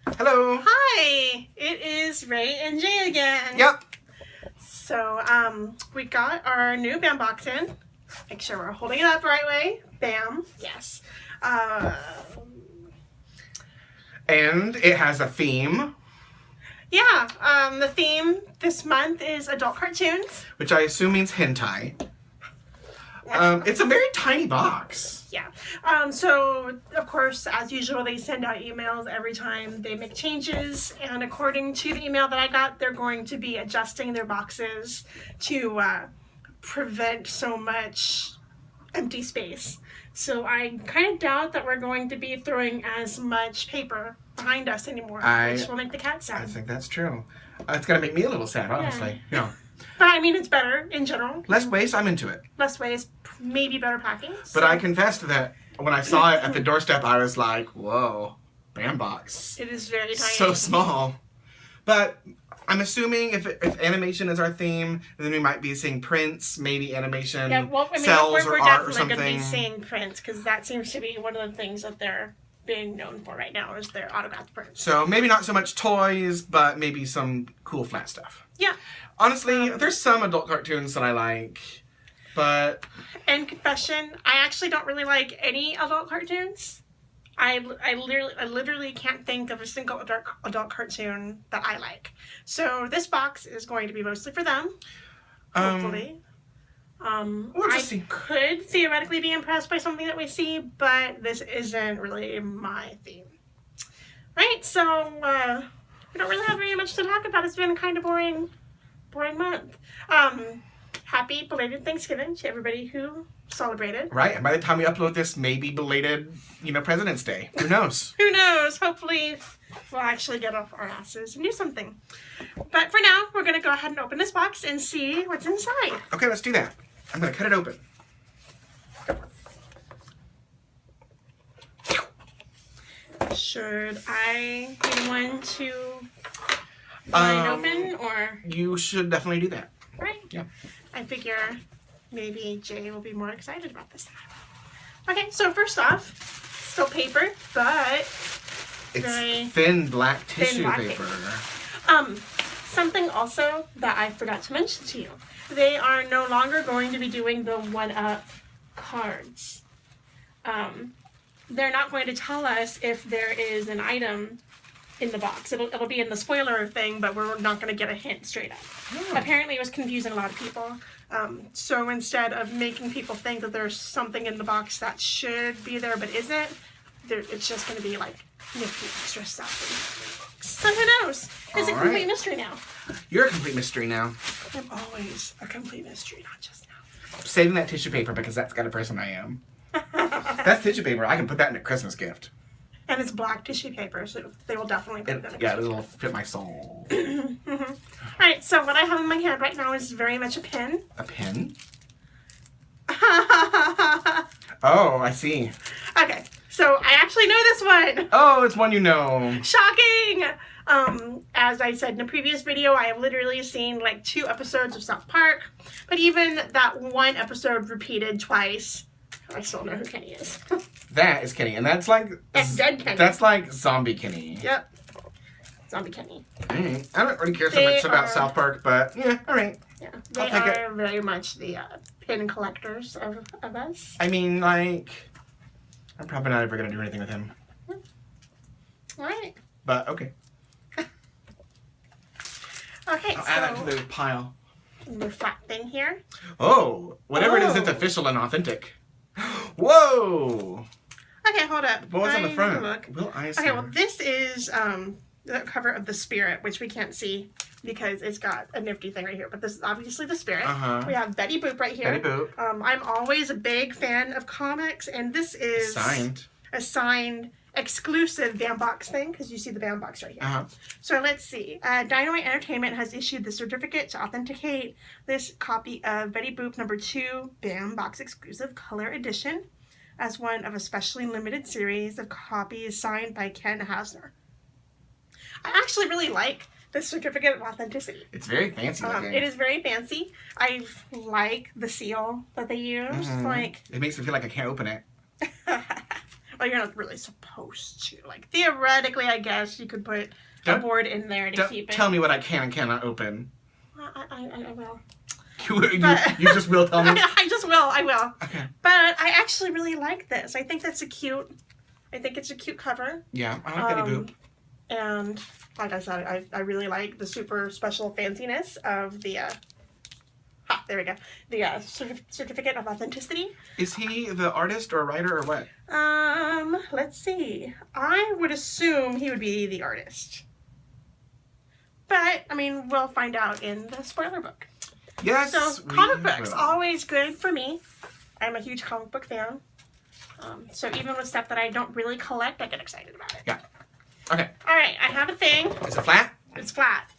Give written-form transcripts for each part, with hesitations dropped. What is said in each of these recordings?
Hello. Hi, it is Ray and Jay again. Yep. So, we got our new BAM box in. Make sure we're holding it up the right way. BAM. Yes. And it has a theme, Yeah, the theme this month is adult cartoons. which I assume means hentai. It's a very tiny box. Yeah. So, of course, as usual, they send out emails every time they make changes. And according to the email that I got, they're going to be adjusting their boxes to prevent so much empty space. So I kind of doubt that we're going to be throwing as much paper behind us anymore, which will make the cat I sad. think that's true. It's going to make me a little sad, honestly. Yeah. But I mean, it's better in general. Less waste, I'm into it. Less waste, maybe better packing. But I confessed that when I saw it at the doorstep, I was like, whoa, BAM box. It is very tiny. So small. But I'm assuming if animation is our theme, then we might be seeing prints, maybe animation, cells we're or art or definitely something. going to be seeing prints because that seems to be one of the things that they're being known for right now is their autographed prints. So maybe not so much toys, but maybe some cool flat stuff. Yeah. Honestly, there's some adult cartoons that I like, but... And confession, I actually don't really like any adult cartoons. I literally can't think of a single adult cartoon that I like. So this box is going to be mostly for them, hopefully. We'll just see. Could theoretically be impressed by something that we see, but this isn't really my theme. Right, so we don't really have very much to talk about. It's been a kind of boring month. Happy belated Thanksgiving to everybody who celebrated. Right, and by the time we upload this, maybe belated, President's Day. Who knows? Who knows? Hopefully we'll actually get off our asses and do something. But for now, we're going to go ahead and open this box and see what's inside. Okay, let's do that. I'm going to cut it open. Should I be the one to line open, or? You should definitely do that. Right? Yeah. I figure maybe Jay will be more excited about this time. Okay, so first off, still paper, but It's thin black tissue paper. Something also that I forgot to mention to you. They are no longer going to be doing the 1-up cards. They're not going to tell us if there is an item in the box. It'll be in the spoiler thing, but we're not going to get a hint straight up. Apparently it was confusing a lot of people. So instead of making people think that there's something in the box that should be there but isn't, it's just going to be like nifty extra stuff. So who knows? It's a complete mystery now. You're a complete mystery now. I'm always a complete mystery, not just now. I'm saving that tissue paper because that's the kind of person I am. That's tissue paper. I can put that in a Christmas gift. And it's black tissue paper, so they will definitely put it in a Yeah, it'll fit my soul. Alright, so what I have in my hand right now is very much a pin. A pen? Oh, I see. Okay, so I actually know this one. Oh, it's one you know. Shocking! As I said in a previous video, I have literally seen like 2 episodes of South Park, but even that one episode repeated twice, I still know who Kenny is. That is Kenny, and that's like... That's dead Kenny. That's like zombie Kenny. Yep. Zombie Kenny. Alright. I don't really care so much about South Park, but yeah, alright. Yeah, they are very much the pin collectors of us. I mean, like... I'm probably not ever going to do anything with him. Alright. But, okay. Okay, I'll add that to the pile. The flat thing here. Oh, whatever it is, it's official and authentic. Whoa! Okay, hold up. What was on the front? Look. Will Eisner. Okay, well, this is the cover of The Spirit, which we can't see because it's got a nifty thing right here. But this is obviously The Spirit. We have Betty Boop right here. Betty Boop. I'm always a big fan of comics, and this is a signed exclusive BAM box thing because you see the BAM box right here. So let's see. Dynamite Entertainment has issued the certificate to authenticate this copy of Betty Boop #2 BAM box exclusive color edition as one of a specially limited series of copies signed by Ken Hasner. I actually really like the certificate of authenticity. It's very fancy looking. It is very fancy. I like the seal that they use. Like, it makes me feel like I can't open it. Well, you're not really supposed to. Like, theoretically, I guess you could put a board in there to keep it. Tell me what I can and cannot open. I will. You just will tell me? I just will. I will. Okay. But I actually really like this. I think that's a cute... I think it's a cute cover. Yeah, I like Betty Boop. And, like I said, I really like the super special fanciness of the... there we go. The certificate of authenticity. Is he the artist or writer or what? Let's see. I would assume he would be the artist. But, I mean, we'll find out in the spoiler book. Yes, so, comic books, always good for me. I'm a huge comic book fan. So even with stuff that I don't really collect, I get excited about it. Yeah. Okay. All right, I have a thing. Is it flat? It's flat.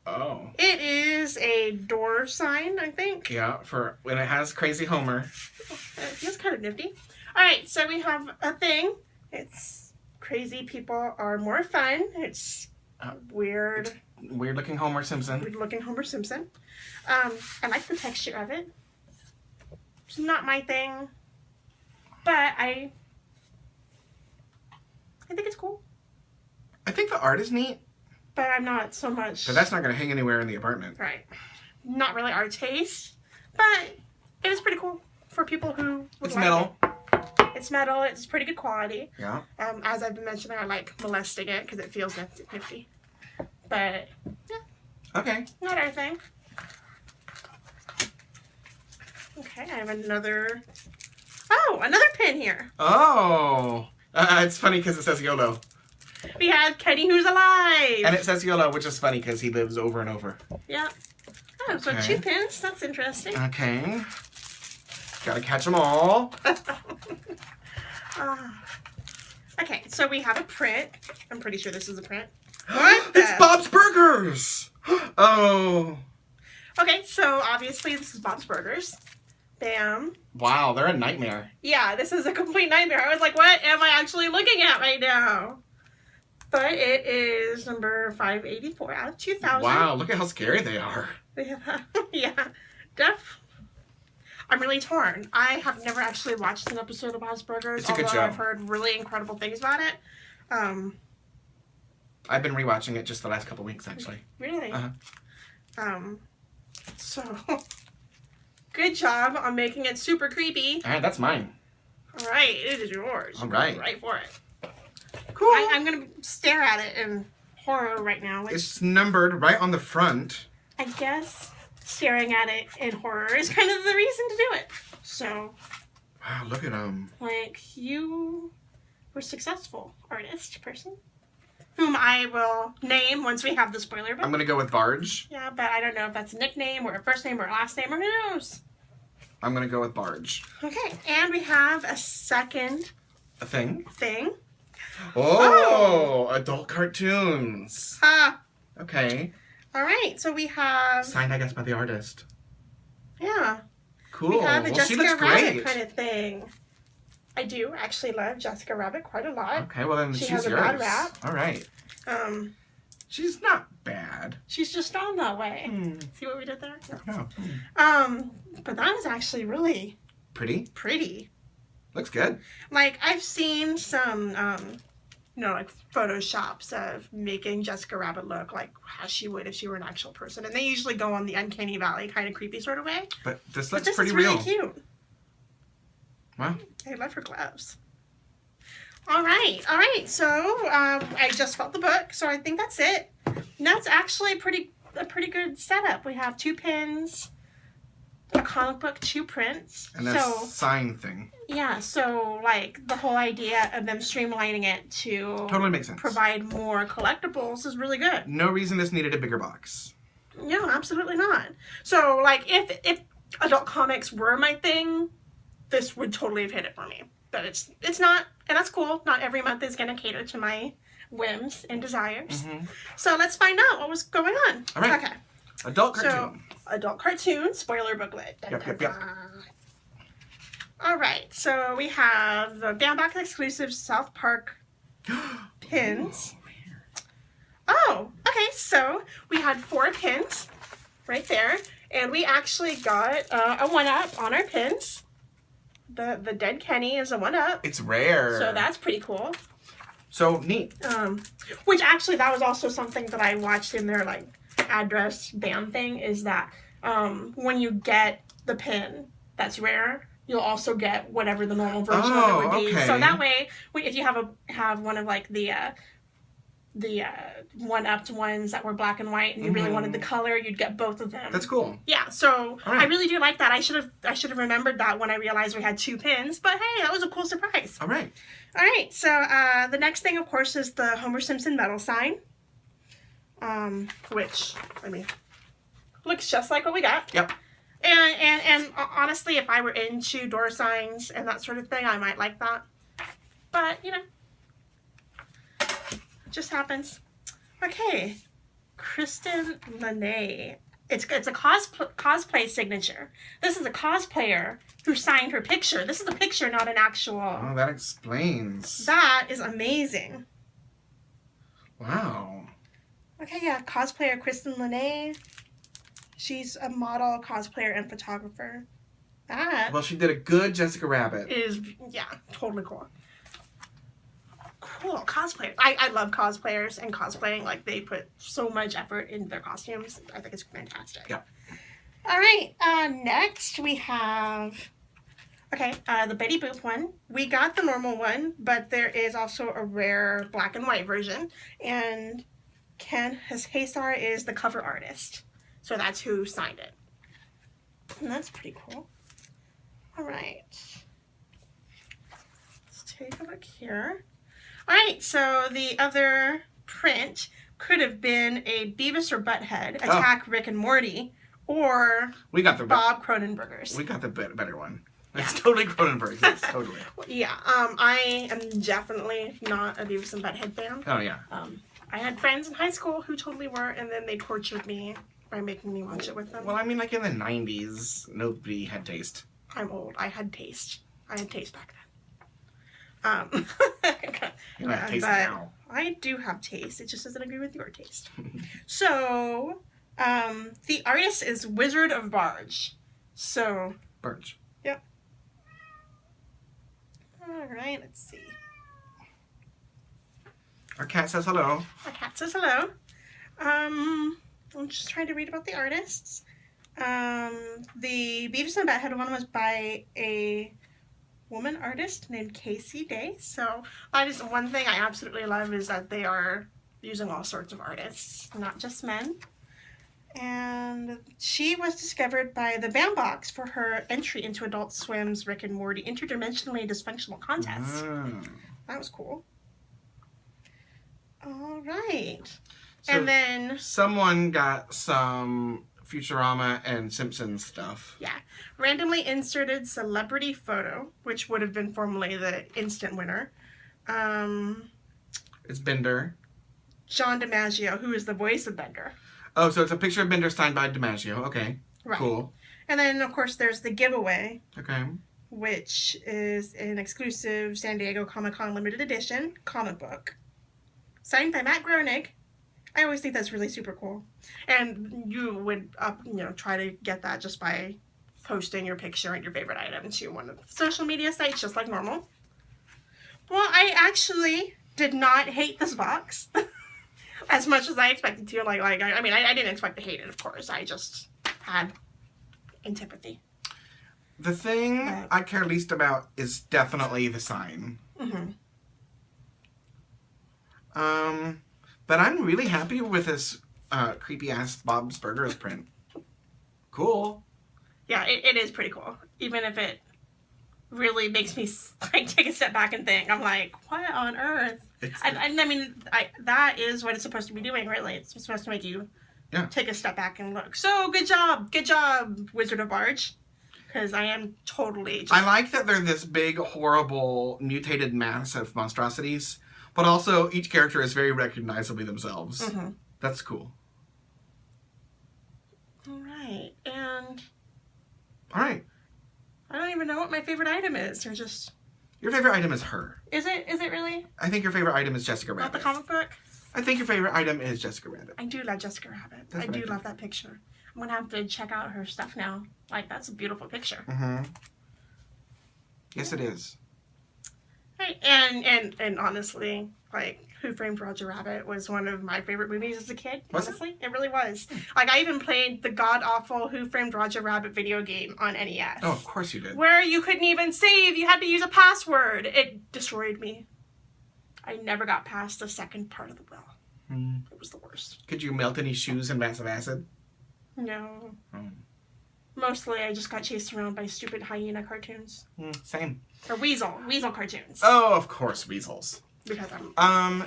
Oh. It is a door sign, I think. Yeah, for when it has Crazy Homer. It feels kind of nifty. All right, so we have a thing. It's crazy people are more fun. It's weird. Weird-looking Homer Simpson. Weird-looking Homer Simpson. I like the texture of it. It's not my thing, but I think it's cool. I think the art is neat. But I'm not so much... But that's not going to hang anywhere in the apartment. Right. Not really our taste, but it is pretty cool for people who would It's like metal. it. It's metal. It's pretty good quality. Yeah. As I've been mentioning, I like molesting it because it feels nifty. But, yeah. Okay. Not our thing. Okay, I have another... Oh, another pin here. Oh. It's funny because it says YOLO. We have Kenny Who's Alive. And it says YOLO, which is funny because he lives over and over. Yeah. Oh, so 2 pins. That's interesting. Okay. Gotta catch them all. Okay, so we have a print. I'm pretty sure this is a print. It's Bob's Burgers! Oh. Okay, so obviously this is Bob's Burgers. Bam. Wow, they're a nightmare. Yeah, this is a complete nightmare. I was like, what am I actually looking at right now? But it is number 584 out of 2,000. Wow, look at how scary they are. Yeah. I'm really torn. I have never actually watched an episode of Bob's Burgers. It's a good show. I've heard really incredible things about it. I've been rewatching it just the last couple weeks, actually. Really? So, good job on making it super creepy. All right, that's mine. All right, it is yours. All right. Right for it. Cool. I'm going to stare at it in horror right now. It's numbered right on the front. I guess staring at it in horror is kind of the reason to do it. So. Wow, look at them. Like, you were successful artist person. Whom I will name once we have the spoiler book. I'm going to go with Barge. Yeah, but I don't know if that's a nickname or a first name or a last name or who knows. I'm going to go with Barge. Okay, and we have a second... A thing? Thing. Oh! Adult cartoons. Okay. All right, so we have... Signed, I guess, by the artist. Yeah. Cool. We have a well, Jessica she looks Rabbit great. kind of thing. I do actually love Jessica Rabbit quite a lot. Okay, well then she she's has yours. A bad rap. All right. She's not bad. She's just on that way. See what we did there? No. But that is actually really pretty. Looks good. Like I've seen some, like photoshops of making Jessica Rabbit look like how she would if she were an actual person, and they usually go on the Uncanny Valley kind of creepy sort of way. But this looks pretty real. Really cute. Wow. I love her gloves. All right. So I just felt the book, so I think that's it. And that's actually a pretty good setup. We have 2 pins, a comic book, 2 prints, and that sign thing. Yeah. So like the whole idea of them streamlining it to totally makes sense. Provide more collectibles is really good. No reason this needed a bigger box. No, absolutely not. So like if adult comics were my thing, this would totally have hit it for me. But it's not, and that's cool. Not every month is going to cater to my whims and desires. So let's find out what was going on. All right. Okay. Adult cartoon. So, adult cartoon, spoiler booklet. Yep. All right. So we have the Bandbox exclusive South Park pins. Oh, okay. So we had 4 pins right there. And we actually got a 1-up on our pins. The Dead Kenny is a 1-up. It's rare. So that's pretty cool. So neat. Which actually, that was also something that I watched in their like address BAM thing, is that when you get the pin that's rare, you'll also get whatever the normal version of it would be. Okay. So that way, if you have one of like the 1-upped ones that were black and white, and you really wanted the color, you'd get both of them. That's cool. Yeah, so I really do like that. I should have remembered that when I realized we had 2 pins, but hey, that was a cool surprise. All right. So the next thing, of course, is the Homer Simpson medal sign, which, I mean, looks just like what we got. Yep. And honestly, if I were into door signs and that sort of thing, I might like that. But, you know, it just happens. Okay, Kristen Lene. It's a cosplay signature. This is a cosplayer who signed her picture. This is a picture, not an actual... Oh, that explains. That is amazing. Wow. Okay, yeah, cosplayer Kristen Lene. She's a model, cosplayer, and photographer. Well, she did a good Jessica Rabbit. Yeah, totally cool. Cool, cosplayer. I love cosplayers and cosplaying. Like, they put so much effort into their costumes. I think it's fantastic. Yeah. All right, next we have... Okay, the Betty Boop one. We got the normal one, but there is also a rare black and white version. And Ken Hazar is the cover artist. So that's who signed it. And that's pretty cool. All right. Let's take a look here. All right, so the other print could have been a Beavis or Butthead attack Rick and Morty, or we got the Bob Cronenberger's. We got the better one. It's totally Cronenberg. Yes, totally. Yeah, I am definitely not a Beavis and Butthead fan. Oh, yeah. I had friends in high school who totally were, and then they tortured me by making me watch it with them. Well, I mean, like in the 90s, nobody had taste. I'm old. I had taste. I had taste back then. You have taste now. I do have taste. It just doesn't agree with your taste. So, the artist is Wizard of Barge. So... Barge. Yep. Alright, let's see. Our cat says hello. Our cat says hello. I'm just trying to read about the artists. The Beavis and Butthead one was by a woman artist named Casey Day. So that is one thing I absolutely love, is that they are using all sorts of artists, not just men. And she was discovered by the Bambox for her entry into Adult Swim's Rick and Morty Interdimensionally Dysfunctional Contest. That was cool. All right. So and then... someone got some Futurama and Simpsons stuff. Yeah. Randomly inserted celebrity photo, which would have been formerly the instant winner. It's Bender. John DiMaggio, who is the voice of Bender. Oh, so it's a picture of Bender signed by DiMaggio. Okay. Right. Cool. And then, of course, there's the giveaway. Okay. Which is an exclusive San Diego Comic-Con limited edition comic book. Signed by Matt Groening. I always think that's really super cool. And you would try to get that just by posting your picture and your favorite item to one of the social media sites, just like normal. Well, I actually did not hate this box as much as I expected to. I didn't expect to hate it, of course. I just had antipathy. The thing I care least about is definitely the sign. Mm-hmm. But I'm really happy with this creepy-ass Bob's Burgers print. Cool. Yeah, it is pretty cool. Even if it really makes me take a step back and think. I'm like, what on earth? That is what it's supposed to be doing, really. It's supposed to make you take a step back and look. So, good job, Wizard of Barge. Because I am totally... I like that they're this big, horrible, mutated mass of monstrosities. But also, each character is very recognizably themselves. Mm-hmm. That's cool. All right, and... All right. I don't even know what my favorite item is. Or just... Your favorite item is her. Is it? Is it really? I think your favorite item is Jessica Rabbit. Not the comic book? I think your favorite item is Jessica Rabbit. I do love Jessica Rabbit. I do love that picture. I'm going to have to check out her stuff now. Like, that's a beautiful picture. Mm-hmm. Yes, it is. Right. And honestly, like, Who Framed Roger Rabbit was one of my favorite movies as a kid. Honestly, it really was. Like, I even played the god-awful Who Framed Roger Rabbit video game on NES. Oh, of course you did. Where you couldn't even save. You had to use a password. It destroyed me. I never got past the second part of the well. It was the worst. Could you melt any shoes in massive acid? No. Mostly I just got chased around by stupid hyena cartoons. Same. Or weasel cartoons. Oh, of course, weasels. Because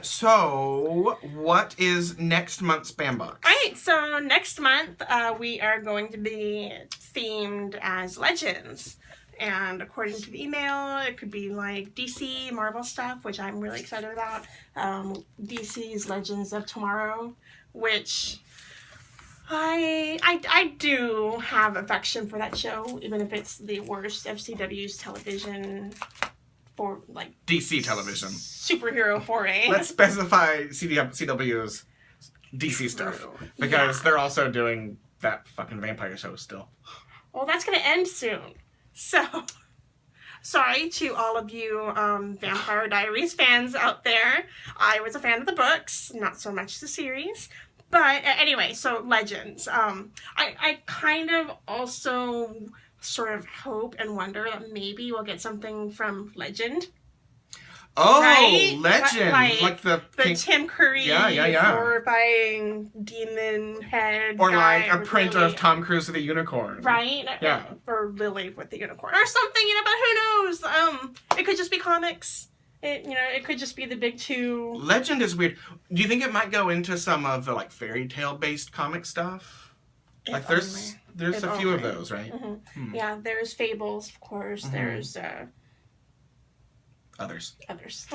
so what is next month's Bambox? Alright, so next month we are going to be themed as Legends. And according to the email, it could be like DC, Marvel stuff, which I'm really excited about. DC's Legends of Tomorrow, which I do have affection for that show, even if it's the worst of CW's television for like DC television superhero foray. Let's specify CW's DC stuff because they're also doing that fucking vampire show still. Well, that's gonna end soon. So, sorry to all of you Vampire Diaries fans out there. I was a fan of the books, not so much the series. But anyway, so Legends. I kind of also sort of hope and wonder that maybe we'll get something from Legend. Oh, right? Legend! Like the Tim Curry horrifying demon head or guy like a print Lily. of Tom Cruise with a unicorn. Right? Yeah. Or Lily with the unicorn. Or something, but who knows? It could just be comics. It could just be the big two. Legend is weird. Do you think it might go into some of the like fairy tale based comic stuff? Like there's a few of those, right? Mm-hmm. Yeah, there's Fables, of course. Mm-hmm. There's Others. There's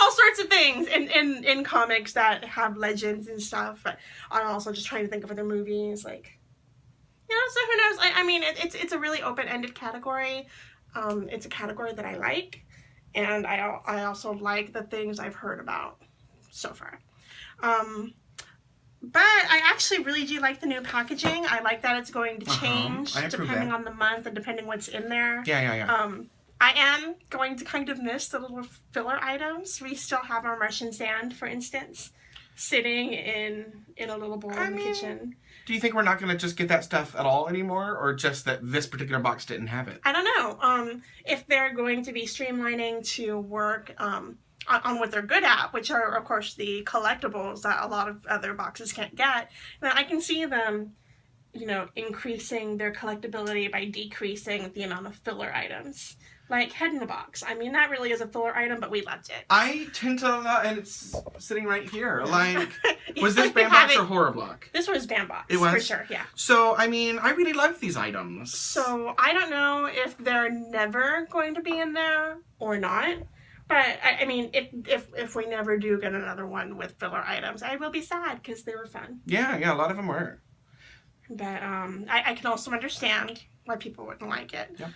all sorts of things in comics that have legends and stuff. But I'm also just trying to think of other movies, like, so who knows? I mean, it's a really open-ended category. It's a category that I like, and I also like the things I've heard about so far. But I actually really do like the new packaging. I like that it's going to change depending on the month and depending what's in there. Yeah. I am going to kind of miss the little filler items. We still have our Martian sand, for instance, sitting in a little bowl in the kitchen. Do you think we're not going to just get that stuff at all anymore, or just that this particular box didn't have it? I don't know. If they're going to be streamlining to work on what they're good at, which are, of course, the collectibles that a lot of other boxes can't get, then I can see them, increasing their collectability by decreasing the amount of filler items. Like Head in the Box. I mean, that really is a filler item, but we loved it. I tend to love and it's sitting right here. Like, was this Bambox or Horror Block? This was Bambox. It was? For sure, yeah. So, I mean, I really love these items. So, I don't know if they're never going to be in there or not. But, I mean, if we never do get another one with filler items, I will be sad because they were fun. Yeah, a lot of them were. But, I can also understand why people wouldn't like it. Yep.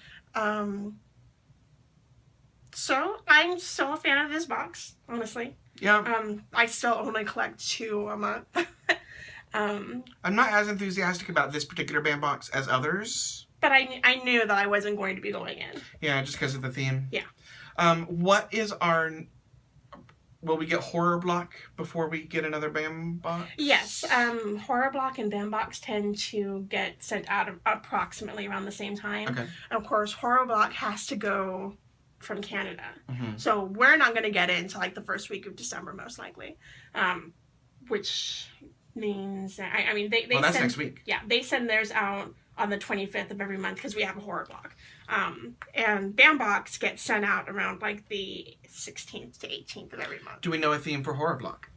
So, I'm still a fan of this box, honestly. Yeah. I still only collect 2 a month. I'm not as enthusiastic about this particular Bambox as others. But I knew that I wasn't going to be going in. Yeah, just because of the theme. Yeah. What is our... Will we get Horror Block before we get another Bambox? Yes. Horror Block and Bambox tend to get sent out approximately around the same time. Okay. And of course, Horror Block has to go from Canada. Mm-hmm. So we're not going to get it until like the first week of December, most likely. Which means, I mean, they that's send, next week. Yeah, they send theirs out on the 25th of every month because we have a Horror Block. And Bambox gets sent out around like the 16th to 18th of every month. Do we know a theme for Horror Block?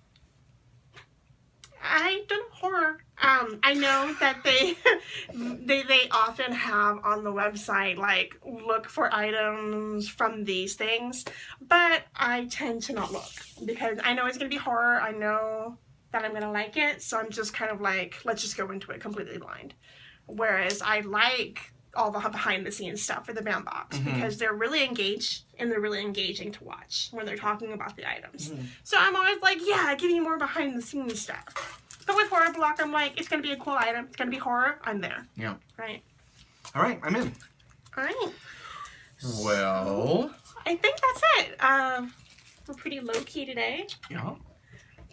I don't know horror. I know that they often have on the website, like, look for items from these things, but I tend to not look because I know it's going to be horror. I know that I'm going to like it, so I'm just kind of like, let's just go into it completely blind. Whereas I like all the behind-the-scenes stuff for the Bambox because they're really engaged and they're really engaging to watch when they're talking about the items. So I'm always like, yeah, give me more behind-the-scenes stuff. But with Horror Block, I'm like, it's going to be a cool item. It's going to be horror. I'm there. Yeah. Right. All right, I'm in. All right. Well, I think that's it. We're pretty low-key today. Yeah.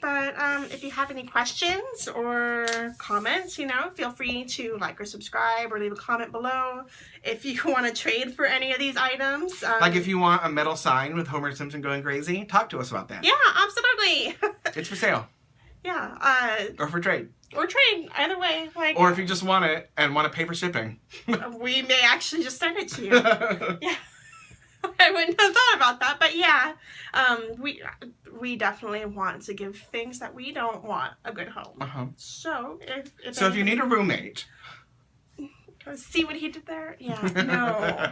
But if you have any questions or comments, you know, feel free to like or subscribe or leave a comment below. If you want to trade for any of these items. Like if you want a metal sign with Homer Simpson going crazy, talk to us about that. Yeah, absolutely. It's for sale. Yeah. Or for trade. Or trade, either way. Like. Or if you just want it and want to pay for shipping. We may actually just send it to you. Yeah. I wouldn't have thought about that, but yeah, we definitely want to give things that we don't want a good home. So if you need a roommate, see what he did there? Yeah, no.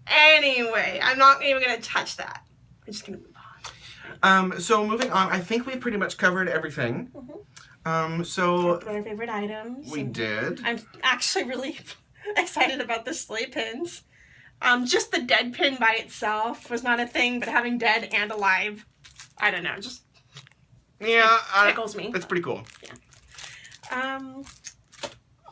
Anyway, I'm not even gonna touch that. I'm just gonna move on. So moving on, I think we've pretty much covered everything. So our favorite items. We did. I'm actually really excited about the sleigh pins. Just the dead pin by itself was not a thing, but having dead and alive, I don't know, just tickles me. It's pretty cool. Yeah.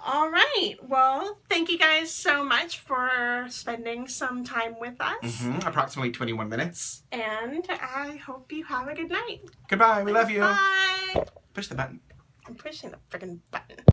All right. Well, thank you guys so much for spending some time with us. Approximately 21 minutes. And I hope you have a good night. Goodbye. We love you. Bye. Push the button. I'm pushing the freaking button.